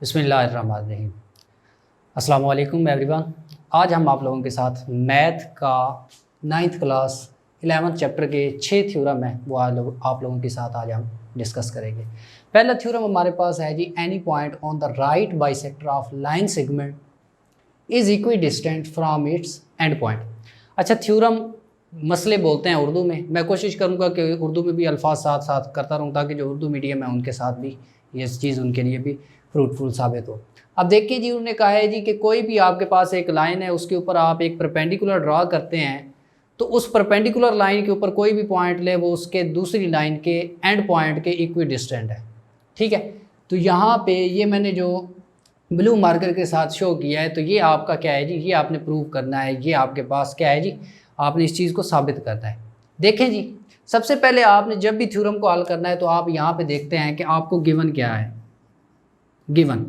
बिस्मिल्लाहिर्रहमानिर्रहीम। अस्सलाम वालेकुम एवरीवन। आज हम आप लोगों के साथ मैथ का 9th क्लास 11th चैप्टर के 6 थ्योरम है वो आप लोगों के साथ आज हम डिस्कस करेंगे। पहला थ्योरम हमारे पास है जी, any point on the right bisector of line segment is equidistant from its end point. अच्छा, थ्योरम मसले बोलते हैं उर्दू में। मैं कोशिश करूंगा कि उर्दू में भी अल्फाज साथ साथ करता रहूँ ताकि जो उर्दू मीडियम है उनके साथ भी ये चीज़ उनके लिए भी फ्रूटफुल साबित हो। अब देखिए जी, उन्होंने कहा है जी कि कोई भी आपके पास एक लाइन है, उसके ऊपर आप एक परपेंडिकुलर ड्रा करते हैं, तो उस परपेंडिकुलर लाइन के ऊपर कोई भी पॉइंट ले वो उसके दूसरी लाइन के एंड पॉइंट के इक्वी डिस्टेंट है। ठीक है, तो यहाँ पे ये मैंने जो ब्लू मार्कर के साथ शो किया है, तो ये आपका क्या है जी, ये आपने प्रूव करना है। ये आपके पास क्या है जी, आपने इस चीज़ को साबित करना है। देखें जी, सबसे पहले आपने जब भी थ्योरम को हल करना है तो आप यहाँ पे देखते हैं कि आपको गिवन क्या है। गिवन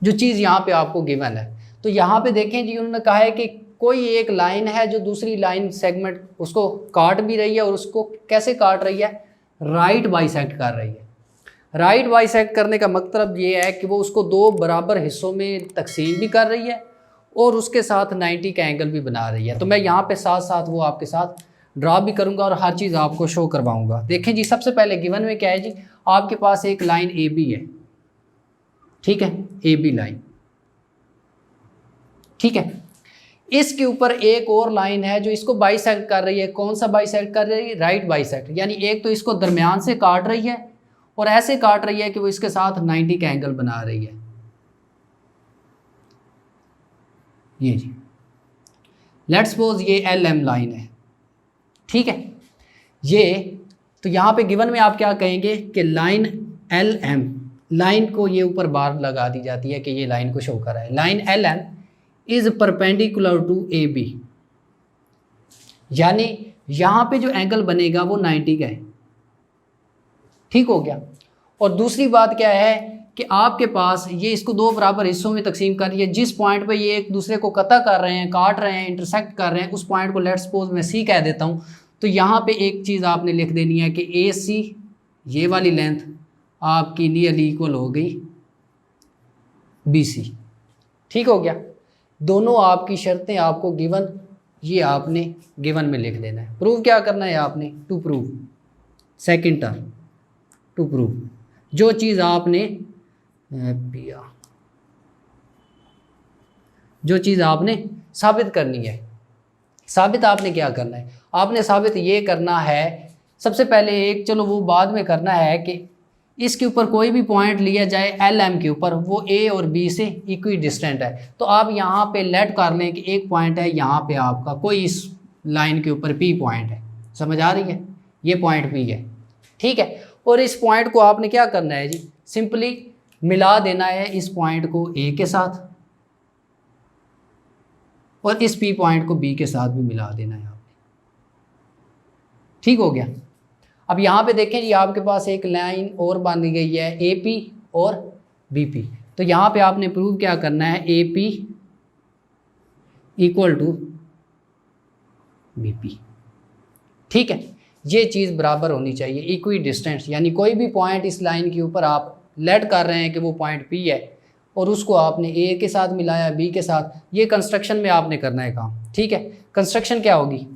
जो चीज़ यहाँ पे आपको गिवन है, तो यहाँ पे देखें जी, उन्होंने कहा है कि कोई एक लाइन है जो दूसरी लाइन सेगमेंट उसको काट भी रही है, और उसको कैसे काट रही है, राइट बाइसेक्ट कर रही है। राइट बाइसेक्ट करने का मतलब ये है कि वो उसको दो बराबर हिस्सों में तकसीम भी कर रही है और उसके साथ 90 का एंगल भी बना रही है। तो मैं यहाँ पे साथ साथ वो आपके साथ ड्रा भी करूँगा और हर चीज़ आपको शो करवाऊँगा। देखें जी, सबसे पहले गिवन में क्या है जी, आपके पास एक लाइन ए बी है। ठीक है, ए बी लाइन। ठीक है, इसके ऊपर एक और लाइन है जो इसको बाइसेक्ट कर रही है। कौन सा बाइसेक्ट कर रही है, राइट बाइसेक्ट। यानी एक तो इसको दरमियान से काट रही है और ऐसे काट रही है कि वो इसके साथ 90 का एंगल बना रही है। ये जी, लेट्स सपोज ये एल एम लाइन है। ठीक है, ये तो यहाँ पे गिवन में आप क्या कहेंगे कि लाइन एल एम, लाइन को ये ऊपर बार लगा दी जाती है कि ये लाइन को शो कर रहा है। Line L M is perpendicular to A B, यानी यहाँ पे जो एंगल बनेगा वो 90 का है। ठीक हो गया। और दूसरी बात क्या है कि आपके पास ये इसको दो बराबर हिस्सों में तकसीम कर रही है। जिस पॉइंट पे ये एक दूसरे को कता कर रहे हैं, काट रहे हैं, इंटरसेक्ट कर रहे हैं, उस पॉइंट को लेट्स सपोज मैं सी कह देता हूँ। तो यहाँ पे एक चीज़ आपने लिख देनी है कि ए सी, ये वाली लेंथ आपकी नियरली इक्वल हो गई बी सी। ठीक हो गया। दोनों आपकी शर्तें आपको गिवन, ये आपने गिवन में लिख देना है। प्रूव क्या करना है आपने, to prove, second term to prove. जो चीज़ आपने जो चीज़ आपने साबित करनी है, साबित आपने क्या करना है, आपने साबित ये करना है सबसे पहले एक, चलो वो बाद में करना है कि इसके ऊपर कोई भी पॉइंट लिया जाए एल एम के ऊपर, वो ए और बी से इक्वी डिस्टेंट है। तो आप यहाँ पे लेट कर लें कि एक पॉइंट है यहाँ पे आपका, कोई इस लाइन के ऊपर पी पॉइंट है। समझ आ रही है, ये पॉइंट पी है। ठीक है, और इस पॉइंट को आपने क्या करना है जी, सिंपली मिला देना है इस पॉइंट को ए के साथ और इस पी पॉइंट को बी के साथ भी मिला देना है आपने। ठीक हो गया। अब यहाँ पे देखें जी, आपके पास एक लाइन और बन गई है ए पी और बी पी। तो यहाँ पे आपने प्रूव क्या करना है, A P equal to B P. ठीक है, ये चीज़ बराबर होनी चाहिए, इक्वी डिस्टेंस। यानी कोई भी पॉइंट इस लाइन के ऊपर आप लेट कर रहे हैं कि वो पॉइंट पी है और उसको आपने ए के साथ मिलाया, बी के साथ। ये कंस्ट्रक्शन में आपने करना है काम। ठीक है, कंस्ट्रक्शन क्या होगी,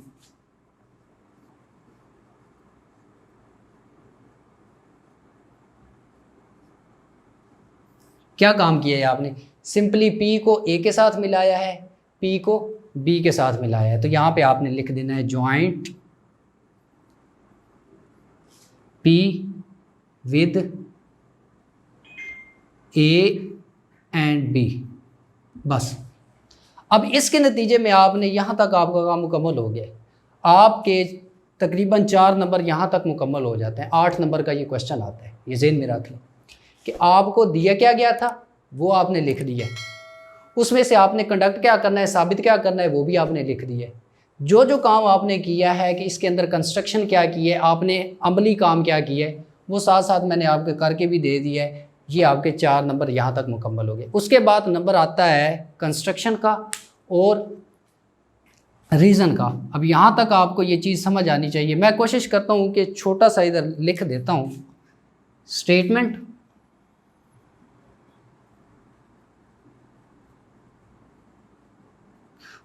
क्या काम किया है आपने, सिंपली पी को ए के साथ मिलाया है, पी को बी के साथ मिलाया है। तो यहाँ पे आपने लिख देना है joint P with A and B, बस। अब इसके नतीजे में आपने यहाँ तक आपका काम मुकम्मल हो गया। आपके तकरीबन 4 नंबर यहाँ तक मुकम्मल हो जाते हैं। 8 नंबर का ये क्वेश्चन आता है, ये ज़हन में रख लो कि आपको दिया क्या गया था वो आपने लिख दिया, उसमें से आपने कंडक्ट क्या करना है, साबित क्या करना है, वो भी आपने लिख दिया। जो जो काम आपने किया है कि इसके अंदर कंस्ट्रक्शन क्या की है, आपने अमली काम क्या किया है, वो साथ साथ मैंने आपके करके भी दे दिया है। ये आपके 4 नंबर यहाँ तक मुकम्मल हो गए। उसके बाद नंबर आता है कंस्ट्रक्शन का और रीज़न का। अब यहाँ तक आपको ये चीज़ समझ आनी चाहिए। मैं कोशिश करता हूँ कि छोटा सा इधर लिख देता हूँ, स्टेटमेंट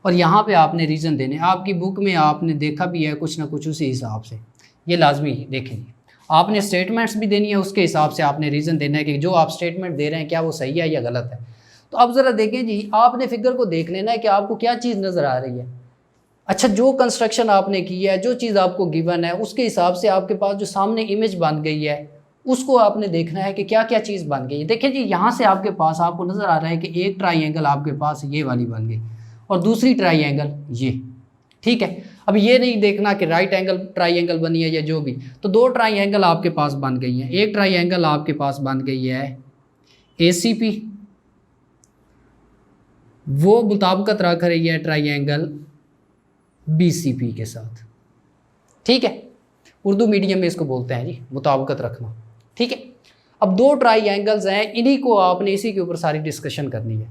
और यहाँ पे आपने रीज़न देने। आपकी बुक में आपने देखा भी है कुछ ना कुछ उसी हिसाब से, ये लाजमी देखेंगे। आपने स्टेटमेंट्स भी देनी है, उसके हिसाब से आपने रीज़न देना है कि जो आप स्टेटमेंट दे रहे हैं क्या वो सही है या गलत है। तो अब ज़रा देखें जी, आपने फिगर को देख लेना है कि आपको क्या चीज़ नज़र आ रही है। अच्छा, जो कंस्ट्रक्शन आपने की है, जो चीज़ आपको गिवन है, उसके हिसाब से आपके पास जो सामने इमेज बन गई है उसको आपने देखना है कि क्या क्या चीज़ बन गई है। देखिए जी, यहाँ से आपके पास आपको नज़र आ रहा है कि एक ट्राइंगल आपके पास ये वाली बन गई और दूसरी ट्राइंगल ये, ठीक है। अब ये नहीं देखना कि राइट एंगल ट्राइंगल बनी है या जो भी, तो दो ट्राइंगल आपके पास बन गई हैं। एक ट्राइंगल आपके पास बन गई है ACP, वो मुताबिकत रख रही है ट्राइंगल BCP के साथ, ठीक है। उर्दू मीडियम में इसको बोलते हैं जी मुताबिकत रखना, ठीक है। अब दो ट्राइंगल्स हैं, इन्हीं को आपने इसी के ऊपर सारी डिस्कशन करनी है।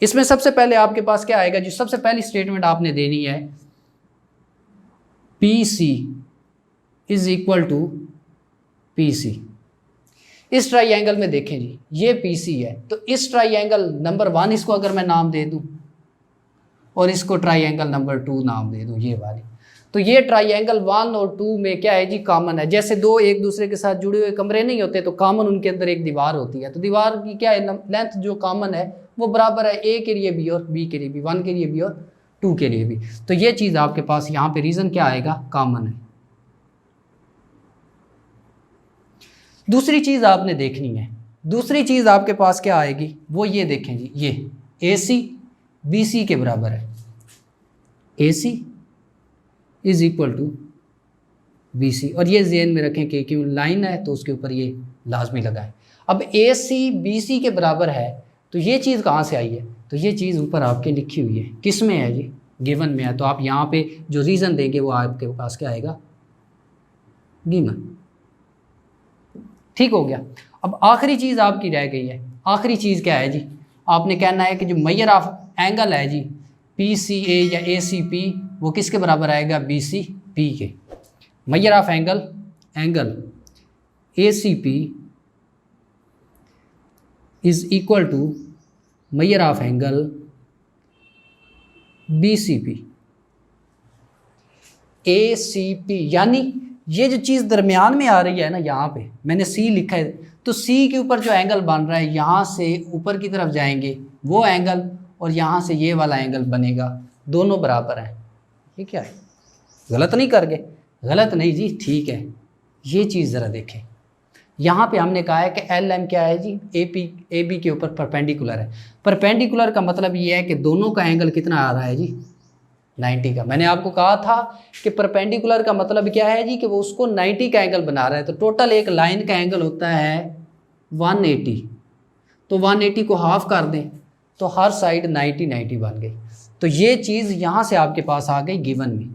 इसमें सबसे पहले आपके पास क्या आएगा जी, सबसे पहली स्टेटमेंट आपने देनी है PC is equal to PC। इस ट्राइंगल में देखें जी, ये PC है, तो इस ट्राइंगल नंबर 1 इसको अगर मैं नाम दे दूं और इसको ट्राइंगल नंबर 2 नाम दे दूं, ये वाली, तो ये ट्राइंगल 1 और 2 में क्या है जी, कॉमन है। जैसे दो एक दूसरे के साथ जुड़े हुए कमरे नहीं होते तो कॉमन उनके अंदर एक दीवार होती है, तो दीवार की क्या है, लेंथ जो कॉमन है वो बराबर है A के लिए B और B के लिए भी, 1 के लिए B और 2 के लिए भी। तो ये चीज़ आपके पास यहाँ पे रीज़न क्या आएगा, कॉमन है। दूसरी चीज़ आपने देखनी है, दूसरी चीज़ आपके पास क्या आएगी, वो ये देखें जी, ये AC BC के बराबर है, AC is equal to BC, और ये ज़हन में रखें कि क्यों लाइन है तो उसके ऊपर ये लाजमी लगाएं। अब AC BC के बराबर है, तो ये चीज़ कहाँ से आई है, तो ये चीज़ ऊपर आपके लिखी हुई है, किस में है जी, गिवन में है। तो आप यहाँ पे जो रीज़न देंगे वो आपके पास क्या आएगा, गिवन, ठीक हो गया। अब आखिरी चीज़ आपकी रह गई है, आखिरी चीज़ क्या है जी, आपने कहना है कि जो मेजर ऑफ एंगल है जी PCA या ACP वो किसके बराबर आएगा, BCP के। Measure of angle ACP is equal to measure of angle BCP। ACP यानी ये जो चीज़ दरमियान में आ रही है ना, यहाँ पे मैंने C लिखा है, तो C के ऊपर जो एंगल बन रहा है, यहाँ से ऊपर की तरफ जाएंगे वो एंगल और यहाँ से ये वाला एंगल बनेगा, दोनों बराबर हैं। ये क्या है, गलत नहीं कर गए, गलत नहीं जी, ठीक है। ये चीज़ ज़रा देखें, यहाँ पे हमने कहा है कि LM क्या है जी, AB के ऊपर परपेंडिकुलर है। परपेंडिकुलर का मतलब ये है कि दोनों का एंगल कितना आ रहा है जी, 90 का। मैंने आपको कहा था कि परपेंडिकुलर का मतलब क्या है जी, कि वो उसको 90 का एंगल बना रहा है। तो टोटल एक लाइन का एंगल होता है 180, तो 180 को हाफ कर दें तो हर साइड 90 बन गई। तो ये चीज़ यहाँ से आपके पास आ गई गिवन में।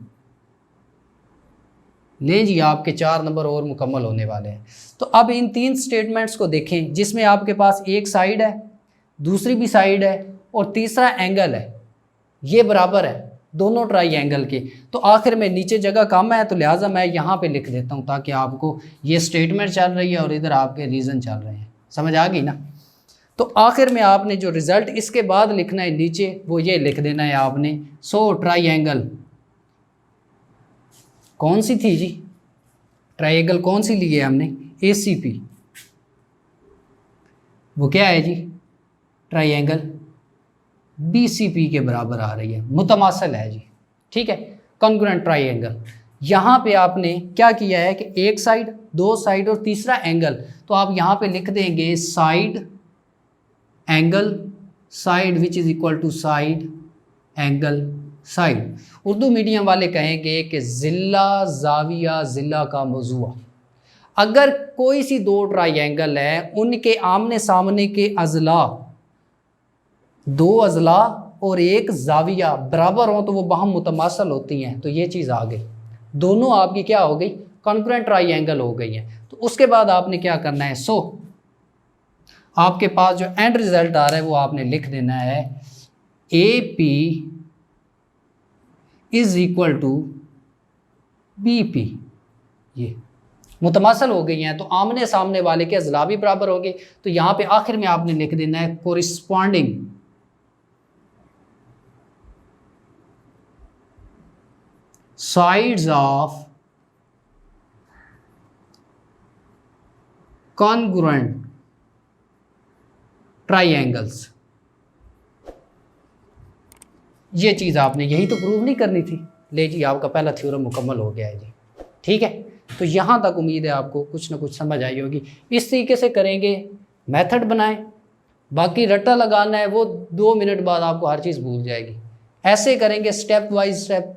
ले जी, आपके 4 नंबर और मुकम्मल होने वाले हैं। तो अब इन 3 स्टेटमेंट्स को देखें, जिसमें आपके पास एक साइड है, दूसरी भी साइड है और तीसरा एंगल है, ये बराबर है दोनों ट्राइंगल के। तो आखिर में नीचे जगह कम है तो लिहाजा मैं यहाँ पे लिख देता हूँ ताकि आपको ये स्टेटमेंट चल रही है और इधर आपके रीज़न चल रहे हैं, समझ आ गई ना। तो आखिर में आपने जो रिज़ल्ट इसके बाद लिखना है नीचे, वो ये लिख देना है आपने, सो ट्राइंगल कौन सी थी जी, ट्राइंगल कौन सी ली है हमने, ACP, वो क्या है जी, ट्राइंगल BCP के बराबर आ रही है, मुतमासल है जी, ठीक है, कॉन्ग्रुएंट ट्राइंगल। यहाँ पे आपने क्या किया है कि एक साइड, दो साइड और तीसरा एंगल, तो आप यहाँ पे लिख देंगे side angle side which is equal to side angle side. Urdu medium वाले कहेंगे कि ज़िल्ला जाविया ज़िल्ला का मौजूआ। अगर कोई सी दो ट्राइंगल है, उनके आमने सामने के अजला, दो अजला और एक जाविया बराबर हो तो वो बाहम मुतमासल होती हैं, तो ये चीज़ आ गई, दोनों आपकी क्या हो गई, कॉन्ग्रुएंट ट्राइंगल हो गई हैं। तो उसके बाद आपने क्या करना है, सो आपके पास जो एंड रिजल्ट आ रहा है वो आपने लिख देना है, AP is equal to BP। ये मुतमासल हो गई हैं तो आमने सामने वाले के अजला भी बराबर हो गए। तो यहाँ पे आखिर में आपने लिख देना है कोरिस्पॉन्डिंग साइड्स ऑफ कॉन्ग्रुएंट ट्राइएंगल्स। ये चीज़ आपने यही तो प्रूव नहीं करनी थी। ले जी, आपका पहला थ्योरम मुकम्मल हो गया है जी। ठीक है, तो यहाँ तक उम्मीद है आपको कुछ ना कुछ समझ आई होगी। इस तरीके से करेंगे, मेथड बनाएं, बाकी रट्टा लगाना है वो 2 मिनट बाद आपको हर चीज़ भूल जाएगी। ऐसे करेंगे स्टेप वाइज स्टेप,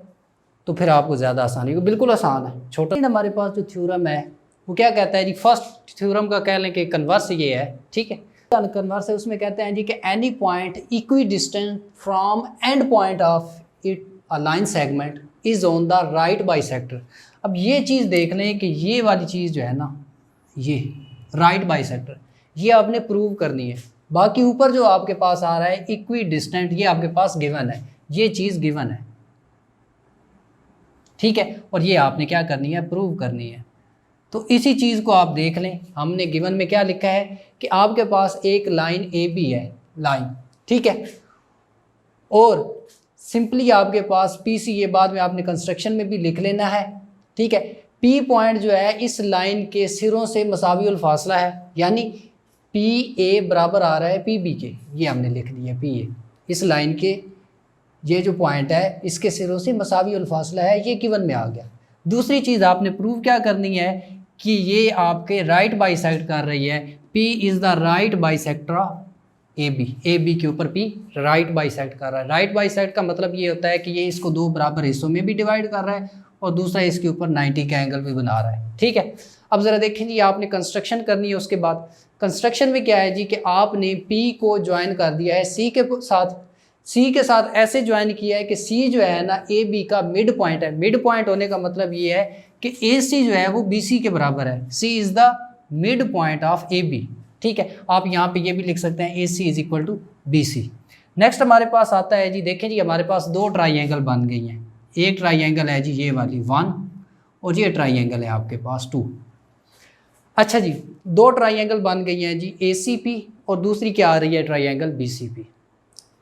तो फिर आपको ज़्यादा आसानी होगी। बिल्कुल आसान है। छोटा हमारे पास जो थ्योरम है वो क्या कहता है जी, फर्स्ट थ्योरम का कह लें कि कन्वर्स ये है। ठीक है, कन्वर्स है, उसमें कहते हैं जी कि any point equi distant from and point of it a line segment is on the right bisector. अब ये चीज़ देख लें कि ये वाली चीज़ जो है ना, ये राइट बाइसेक्टर, ये आपने प्रूव करनी है। बाकी ऊपर जो आपके पास आ रहा है इक्वी डिस्टेंट, ये आपके पास गिवन है, ये चीज़ गिवन है। ठीक है, और ये आपने क्या करनी है, प्रूव करनी है। तो इसी चीज़ को आप देख लें, हमने गिवन में क्या लिखा है कि आपके पास एक लाइन ए बी है, लाइन, ठीक है, और सिंपली आपके पास पी सी, ये बाद में आपने कंस्ट्रक्शन में भी लिख लेना है। ठीक है, पी पॉइंट जो है इस लाइन के सिरों से मसावी उल फासला है, यानी पी ए बराबर आ रहा है पी बी के, ये हमने लिख दिया पी ए, इस लाइन के ये जो पॉइंट है इसके सिरों से मसावी उल फासला है, ये गिवन में आ गया। दूसरी चीज़ आपने प्रूव क्या करनी है कि ये आपके राइट बाइसेक्ट कर रही है, P is the right bisector A B के ऊपर P राइट बाइसेक्ट कर रहा है। राइट बाइसेक्ट का मतलब ये होता है कि ये इसको 2 बराबर हिस्सों में भी डिवाइड कर रहा है और दूसरा इसके ऊपर 90 का एंगल भी बना रहा है। ठीक है, अब ज़रा देखें जी, आपने कंस्ट्रक्शन करनी है। उसके बाद कंस्ट्रक्शन में क्या है जी कि आपने P को ज्वाइन कर दिया है C के साथ ऐसे ज्वाइन किया है कि C जो है ना ए बी का मिड पॉइंट है। मिड पॉइंट होने का मतलब ये है कि ए सी जो है वो बी सी के बराबर है। C is the mid point of A B. ठीक है, आप यहाँ पे ये भी लिख सकते हैं A C is equal to B C. Next हमारे पास आता है जी, देखें जी, हमारे पास 2 ट्राइएंगल बन गई हैं। एक ट्राइएंगल है जी ये वाली 1 और ये ट्राइएंगल है आपके पास 2। अच्छा जी, 2 ट्राइएंगल बन गई हैं जी ए सी पी और दूसरी क्या आ रही है ट्राइएंगल बी सी पी।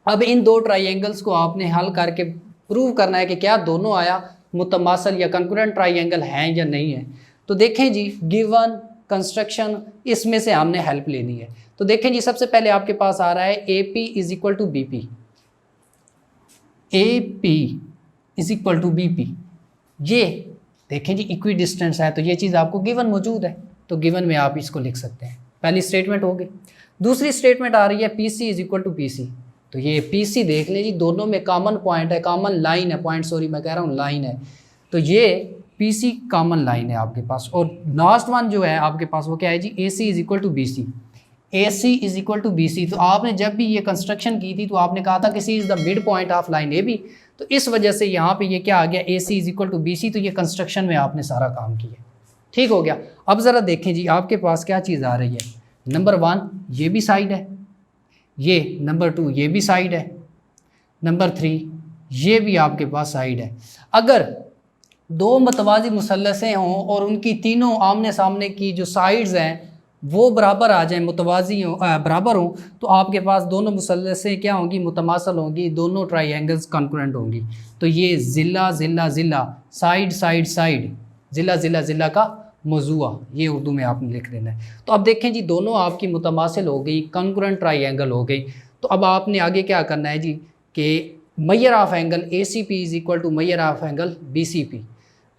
अब इन 2 ट्राइएंगल्स को आपने हल करके प्रूव करना है कि क्या दोनों आया मुतमासल या कंकरेंट ट्राइएंगल हैं या नहीं है। तो देखें जी, गिवन कंस्ट्रक्शन, इसमें से हमने हेल्प लेनी है। तो देखें जी, सबसे पहले आपके पास आ रहा है A P is equal to B P, A P is equal to B P. ये देखें जी इक्वी डिस्टेंस है, तो ये चीज़ आपको गिवन मौजूद है, तो गिवन में आप इसको लिख सकते हैं। पहली स्टेटमेंट हो गई। दूसरी स्टेटमेंट आ रही है P C is equal to P C. तो ये पी सी देख लें जी, दोनों में कॉमन पॉइंट है, कॉमन लाइन है, पॉइंट सॉरी मैं कह रहा हूँ लाइन है, तो ये पी सी कॉमन लाइन है आपके पास। और लास्ट वन जो है आपके पास वो क्या है जी, A C is equal to B C. A C is equal to B C, तो आपने जब भी ये कंस्ट्रक्शन की थी तो आपने कहा था कि C is the mid point of line A B, तो इस वजह से यहाँ पे ये क्या आ गया, A C is equal to B C. तो ये कंस्ट्रक्शन में आपने सारा काम किया, ठीक हो गया। अब ज़रा देखें जी, आपके पास क्या चीज़ आ रही है, नंबर 1 ये भी साइड है, ये नंबर 2 ये भी साइड है, नंबर 3 ये भी आपके पास साइड है। अगर 2 मतवाज़ी मुसल्लसें हों और उनकी तीनों आमने सामने की जो साइड्स हैं वो बराबर आ जाएं, मुतवाज़ी हों, बराबर हों, तो आपके पास दोनों मुसल्लसें क्या होंगी, मुतमासल होंगी, दोनों ट्राइएंगल्स कॉन्करेंट होंगी। तो ये ज़िला ज़िला ज़िला, साइड साइड साइड, ज़िला ज़िला ज़िला का मौजूआ, ये उर्दू में आपने लिख लेना है। तो अब देखें जी, दोनों आपकी मुतमासिल हो गई, कॉन्करेंट ट्राइएंगल हो गई। तो अब आपने आगे क्या करना है जी कि measure of angle A C P is equal to measure of angle B C P.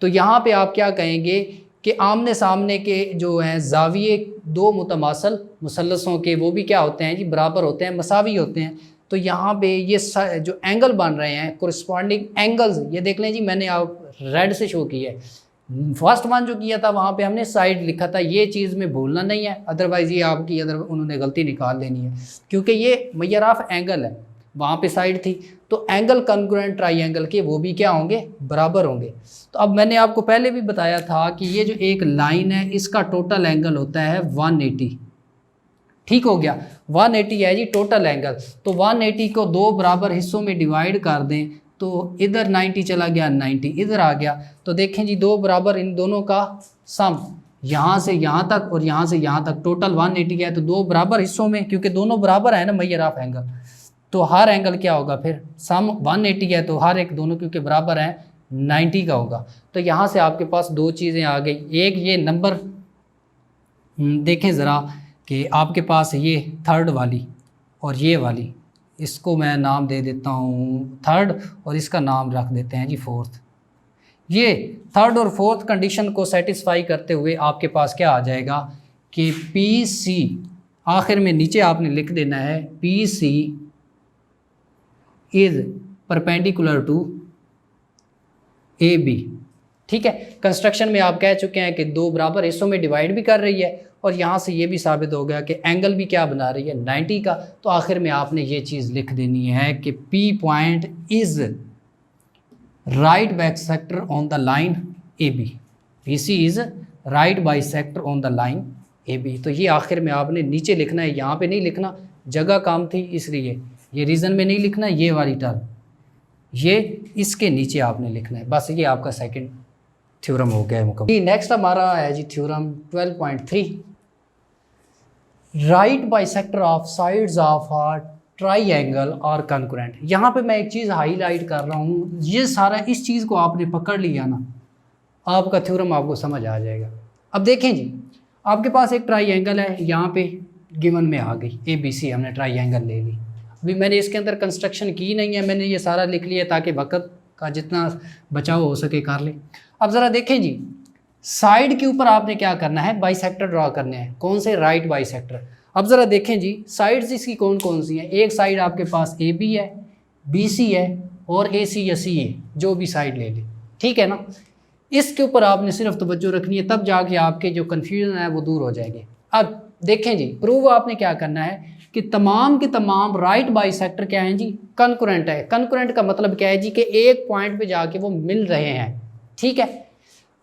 तो यहाँ पे आप क्या कहेंगे कि आमने सामने के जो हैं ज़ाविये 2 मुतमासल मुसल्लसों के, वो भी क्या होते हैं जी, बराबर होते हैं, मसावी होते हैं। तो यहाँ पे ये जो एंगल बन रहे हैं कोरिस्पॉन्डिंग एंगल्स, ये देख लें जी, मैंने आप रेड से शो किया है। फर्स्ट वन जो किया था वहाँ पे हमने साइड लिखा था, ये चीज़ में भूलना नहीं है, अदरवाइज़ ये आपकी उन्होंने गलती निकाल लेनी है, क्योंकि ये मैयर ऑफ एंगल है, वहाँ पे साइड थी। तो एंगल कॉन्ग्रुएंट ट्राइएंगल के वो भी क्या होंगे, बराबर होंगे। तो अब मैंने आपको पहले भी बताया था कि ये जो एक लाइन है इसका टोटल एंगल होता है 180, ठीक हो गया, 180 है जी टोटल एंगल। तो 180 को 2 बराबर हिस्सों में डिवाइड कर दें, तो इधर 90 चला गया, 90 इधर आ गया। तो देखें जी, 2 बराबर इन दोनों का सम, यहाँ से यहाँ तक और यहाँ से यहाँ तक, टोटल 180 है। तो 2 बराबर हिस्सों में, क्योंकि दोनों बराबर है ना मैयर ऑफ एंगल, तो हर एंगल क्या होगा फिर, सम 180 है, तो हर एक दोनों क्योंकि बराबर हैं 90 का होगा। तो यहाँ से आपके पास दो चीज़ें आ गई, एक ये नंबर देखें ज़रा कि आपके पास ये थर्ड वाली और ये वाली, इसको मैं नाम दे देता हूँ थर्ड और इसका नाम रख देते हैं जी फोर्थ। ये थर्ड और फोर्थ कंडीशन को सेटिस्फाई करते हुए आपके पास क्या आ जाएगा कि पी सी, आखिर में नीचे आपने लिख देना है P C is perpendicular to A B. ठीक है, कंस्ट्रक्शन में आप कह चुके हैं कि दो बराबर हिस्सों में डिवाइड भी कर रही है और यहाँ से ये भी साबित हो गया कि एंगल भी क्या बना रही है 90 का। तो आखिर में आपने ये चीज़ लिख देनी है कि P point is right bisector on the line A B, P C is right bisector on the line A B. तो ये आखिर में आपने नीचे लिखना है, यहाँ पे नहीं लिखना, जगह काम थी इसलिए ये रीज़न में नहीं लिखना, ये वाली टर्म ये इसके नीचे आपने लिखना है। बस ये आपका सेकंड थ्योरम हो गया है मुकम्मल। नेक्स्ट हमारा है जी theorem 12.3, right bisector of sides of a triangle और कंकरेंट। यहाँ पे मैं एक चीज़ हाईलाइट कर रहा हूँ, ये सारा इस चीज़ को आपने पकड़ लिया ना, आपका थ्योरम आपको समझ आ जाएगा। अब देखें जी, आपके पास एक ट्राइएंगल है, यहाँ पे गिवन में आ गई ABC, हमने ट्राइएंगल ले ली। अभी मैंने इसके अंदर कंस्ट्रक्शन की नहीं है, मैंने ये सारा लिख लिया ताकि वक्त का जितना बचाव हो सके कर ले। अब ज़रा देखें जी, साइड के ऊपर आपने क्या करना है, बाइसेक्टर ड्रा करने हैं। कौन से? Right bisector. अब ज़रा देखें जी, साइड्स इसकी कौन कौन सी हैं। एक साइड आपके पास AB है, BC है और AC या CA, जो भी साइड ले ले, ठीक है ना। इसके ऊपर आपने सिर्फ तवज्जो रखनी है, तब जाके आपके जो कन्फ्यूजन है वो दूर हो जाएंगे। अब देखें जी, प्रूव आपने क्या करना है कि तमाम के तमाम राइट बाइसेक्टर क्या हैं जी, कंकरेंट है। कंकरेंट का मतलब क्या है जी कि एक पॉइंट पे जाके वो मिल रहे हैं, ठीक है।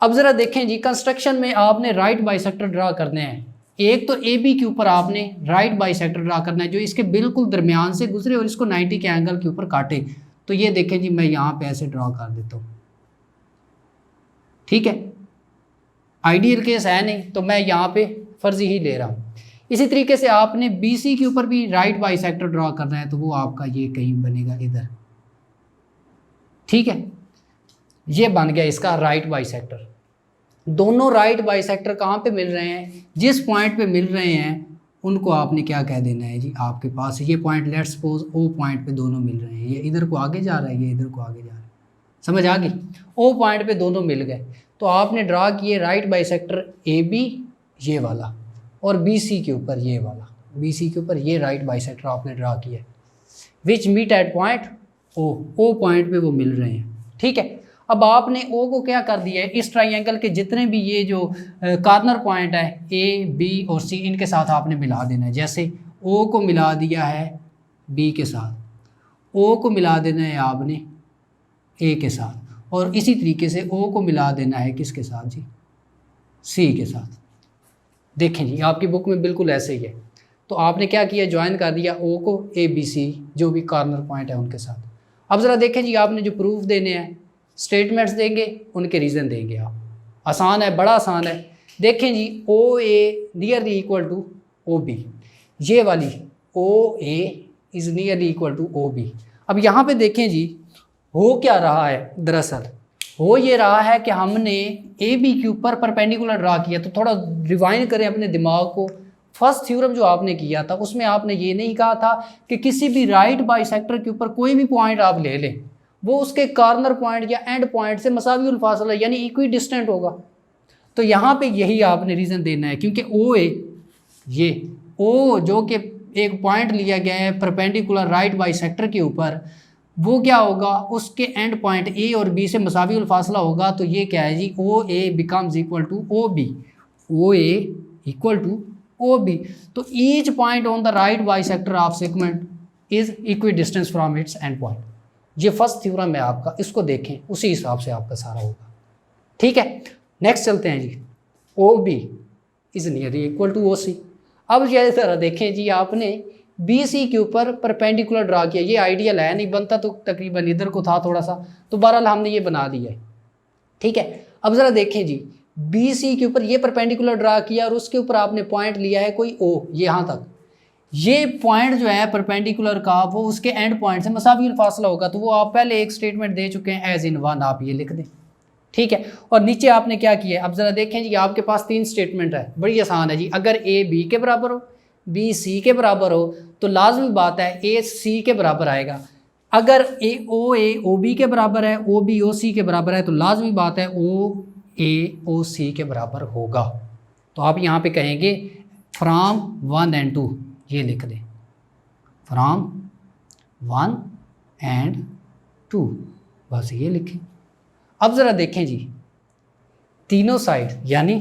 अब ज़रा देखें जी, कंस्ट्रक्शन में आपने राइट बाइसेक्टर ड्रा करने हैं। एक तो AB के ऊपर आपने राइट बाइसेक्टर ड्रा करना है जो इसके बिल्कुल दरमियान से गुजरे और इसको 90 के एंगल के ऊपर काटे। तो ये देखें जी, मैं यहाँ पे ऐसे ड्रा कर देता हूँ, ठीक है। आइडियल केस है नहीं तो मैं यहाँ पे फर्जी ही ले रहा हूँ। इसी तरीके से आपने BC के ऊपर भी राइट बाइसेक्टर ड्रा करना है, तो वो आपका ये कहीं बनेगा इधर, ठीक है। ये बन गया इसका राइट बाइसेक्टर। दोनों राइट बाइसेक्टर कहाँ पे मिल रहे हैं, जिस पॉइंट पे मिल रहे हैं उनको आपने क्या कह देना है जी, आपके पास ये point let's suppose O point पे दोनों मिल रहे हैं, ये इधर को आगे जा रहा है, ये इधर को आगे जा रहा है, समझ आ गई। O पॉइंट पे दोनों मिल गए तो आपने ड्रा किए राइट बाइसेक्टर AB ये वाला और BC के ऊपर ये वाला, BC के ऊपर ये राइट बाइसेक्टर आपने ड्रा किया, which meet at point O point पे वो मिल रहे हैं, ठीक है। अब आपने O को क्या कर दिया है, इस ट्राइएंगल के जितने भी ये जो कॉर्नर पॉइंट है A, B और C, इनके साथ आपने मिला देना है। जैसे O को मिला दिया है B के साथ, O को मिला देना है आपने A के साथ, और इसी तरीके से O को मिला देना है किसके साथ जी, C के साथ। देखें जी, आपकी बुक में बिल्कुल ऐसे ही है। तो आपने क्या किया, ज्वाइन कर दिया O को ABC जो भी कॉर्नर पॉइंट है उनके साथ। अब ज़रा देखें जी, आपने जो प्रूफ देने हैं, स्टेटमेंट्स देंगे, उनके रीज़न देंगे आप। आसान है, बड़ा आसान है। देखें जी, OA nearly equal to OB, ये वाली OA is nearly equal to OB। अब यहाँ पे देखें जी, हो क्या रहा है, दरअसल हो ये रहा है कि हमने AB के ऊपर परपेंडिकुलर ड्रा किया। तो थोड़ा रिवाइंड करें अपने दिमाग को। फर्स्ट थ्योरम जो आपने किया था उसमें आपने ये नहीं कहा था कि किसी भी राइट बाइसेक्टर के ऊपर कोई भी पॉइंट आप ले लें, वो उसके कॉर्नर पॉइंट या एंड पॉइंट से मसावियुल फासला यानी इक्वी डिस्टेंट होगा। तो यहाँ पे यही आपने रीज़न देना है, क्योंकि OA ये O जो कि एक पॉइंट लिया गया है परपेंडिकुलर राइट बाइसेक्टर के ऊपर, वो क्या होगा, उसके एंड पॉइंट A और B से मसावियुल फासला होगा। तो ये क्या है जी, OA becomes equal to OB, OA equal to OB। तो each point on the right bisector of segment is equidistance from its end point. ये फर्स्ट थ्योरम है आपका, इसको देखें, उसी हिसाब से आपका सारा होगा, ठीक है। नेक्स्ट चलते हैं जी, OB is nearly equal to OC। अब ये तरह देखें जी, आपने BC के ऊपर परपेंडिकुलर ड्रा किया, ये आइडियल है नहीं, बनता तो तकरीबन इधर को था थोड़ा सा, तो बहरहाल हमने ये बना दिया है, ठीक है। अब ज़रा देखें जी, BC के ऊपर ये परपेंडिकुलर ड्रा किया और उसके ऊपर आपने पॉइंट लिया है कोई O, यहाँ तक। ये पॉइंट जो है परपेंडिकुलर का वो उसके एंड पॉइंट से मसावी फासला होगा, तो वो आप पहले एक स्टेटमेंट दे चुके हैं एज इन वन, आप ये लिख दें। ठीक है, और नीचे आपने क्या किया है, अब ज़रा देखें जी, आपके पास 3 स्टेटमेंट है, बड़ी आसान है जी। अगर ए बी के बराबर हो, बी सी के बराबर हो, तो लाजमी बात है ए सी के बराबर आएगा। अगर ए ओ बी के बराबर है, ओ बी ओ सी के बराबर है, तो लाजमी बात है ओ ए ओ सी के बराबर होगा। तो आप यहाँ पे कहेंगे फ्राम 1 and 2, ये लिख दें, फ्राम 1 and 2, बस ये लिखें। अब ज़रा देखें जी, तीनों साइड यानी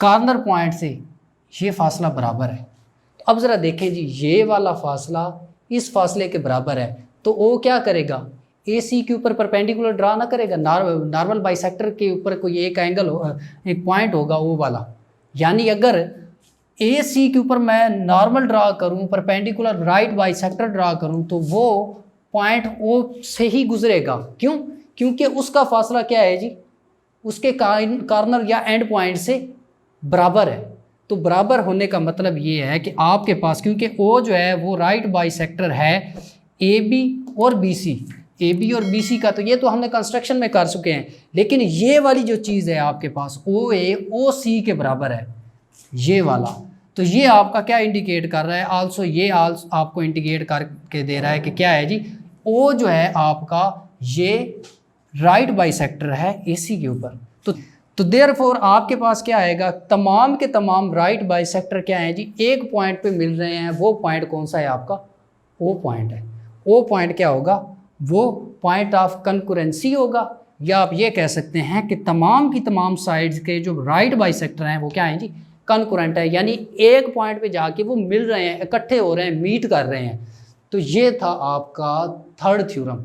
कॉर्नर पॉइंट से ये फासला बराबर है। तो अब ज़रा देखें जी, ये वाला फासला इस फासले के बराबर है, तो ओ क्या करेगा, ए सी के ऊपर परपेंडिकुलर ड्रा ना करेगा, नॉर्मल बाइसेक्टर के ऊपर कोई एक एंगल हो, एक पॉइंट होगा ओ वाला। यानी अगर ए सी के ऊपर मैं नॉर्मल ड्रा करूं, परपेंडिकुलर राइट बाइसेक्टर ड्रा करूं, तो वो पॉइंट ओ से ही गुजरेगा। क्यों? क्योंकि उसका फासला क्या है जी, उसके कॉर्नर या एंड पॉइंट से बराबर है। तो बराबर होने का मतलब ये है कि आपके पास, क्योंकि ओ जो है वो राइट बाइसेक्टर है ए बी और बी सी, ए बी और बी सी का, तो ये तो हमने कंस्ट्रक्शन में कर चुके हैं। लेकिन ये वाली जो चीज़ है आपके पास ओ ए ओ सी के बराबर है, ये वाला, तो ये आपका क्या इंडिकेट कर रहा है, आल्सो ये आपको इंडिकेट करके दे रहा है कि क्या है जी, ओ जो है आपका ये राइट बाइसेक्टर है ए सी के ऊपर। तो देयरफॉर आपके पास क्या आएगा, तमाम के तमाम राइट बाइसेक्टर क्या है जी, एक पॉइंट पे मिल रहे हैं। वो पॉइंट कौन सा है आपका, ओ पॉइंट है। ओ पॉइंट क्या होगा, वो पॉइंट ऑफ कंकरेंसी होगा, या आप ये कह सकते हैं कि तमाम की तमाम साइड्स के जो राइट बाइसेक्टर हैं वो क्या है जी, कंकरेंट है, यानी एक पॉइंट पे जाके वो मिल रहे हैं, इकट्ठे हो रहे हैं, मीट कर रहे हैं। तो ये था आपका थर्ड थ्योरम।